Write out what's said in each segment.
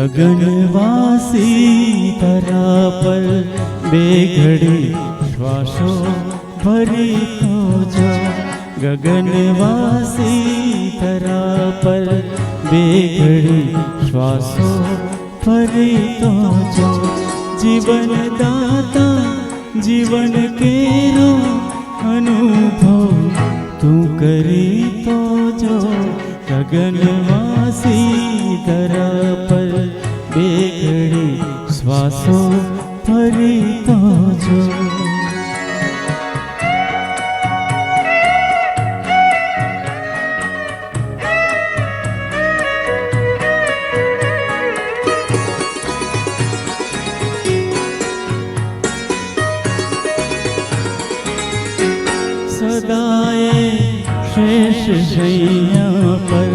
गगनवासी तरा पर बेघड़ी श्वासो भरी तो जो। गगनवासी तरा पर बेघड़ी श्वासो भरी तो जो। जीवन दाता जीवन केरो अनुभव तू करी तो जो। गगनवासी तरा पर बेघड़ी श्वासो भरी तो जो। सदाए शेष शैया पर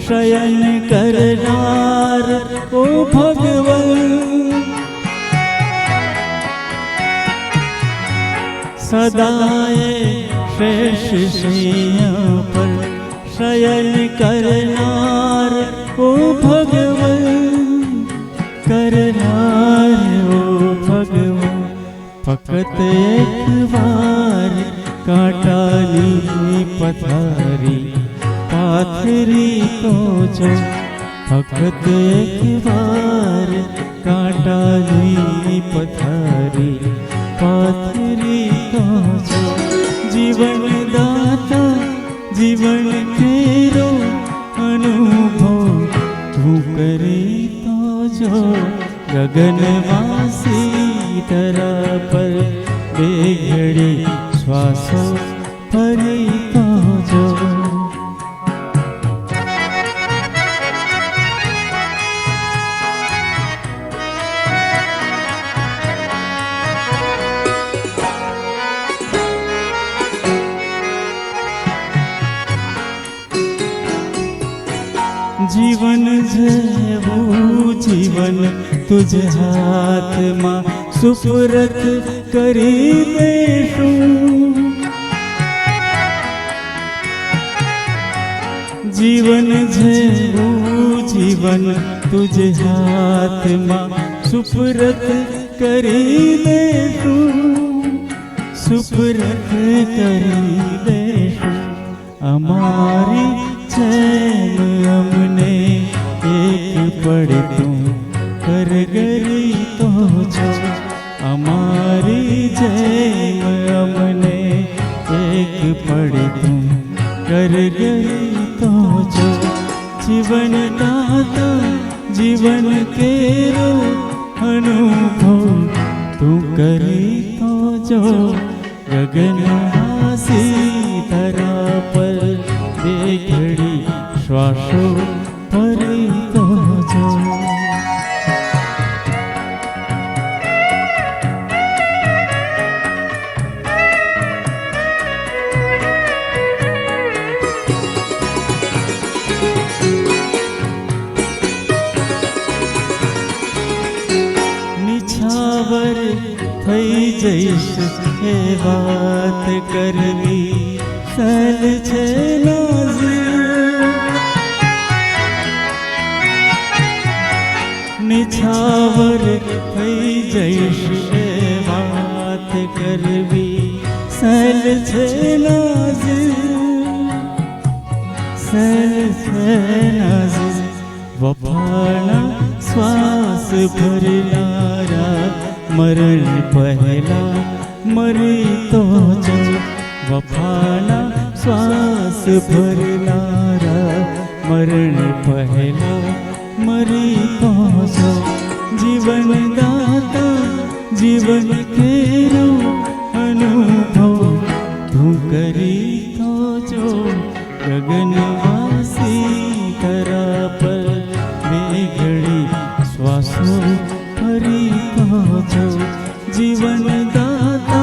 शयन करनार ओ भगवन। सदाए शेष शैया पर शयन करनार ओ भगवन। करनार ओ भगवन फकत एक बार काटानी पथारी पाथरी तो जो। फकत एक बार काटानी पथारी पाथरी तो जो। जीवन दाता जीवन केरो अनुभव तू करी तो जो। गगनवासी तरा पर बेघड़ी श्वासो भरी तो जो। जीवन जेवू जीवन तुझ हाथ मां सुपुरत करी देशू। जीवन जेवू जीवन तुझ हाथ मां सुपुरत करी देशू। सुपुरत करी देशू अमारी चैन अमने एक पड़ तू कर गरी तो जो। अमारी जैन अमने एक पड़ तू कर गई तो जो। जीवन दाता जीवन केरो अनुभव तू करी तो जो। गगनवासी तरा पर बेघड़ी श्वासो भरी तो जो। निछावर थई जैस हे बात करवी सल छे नाज़िर। निछावर थई जैस हे बात करवी सल छे नाज़िर। सल छे नाज़िर वफाना श्वास भरनारा मरण पहला मरी तो जो। वफाना श्वास भरनारा मरण पहला मरी तो जो। जीवन दाता जीवन केरो अनुभव तू करी तो जो। गगनवासी तरा पर बेघड़ी श्वासो भरी तो जो। जीवन दाता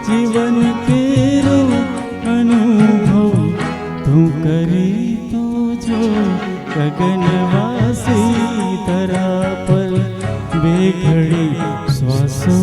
जीवन केरो अनुभव तू करी तो जो। गगनवासी तरा पर बेघड़ी श्वासो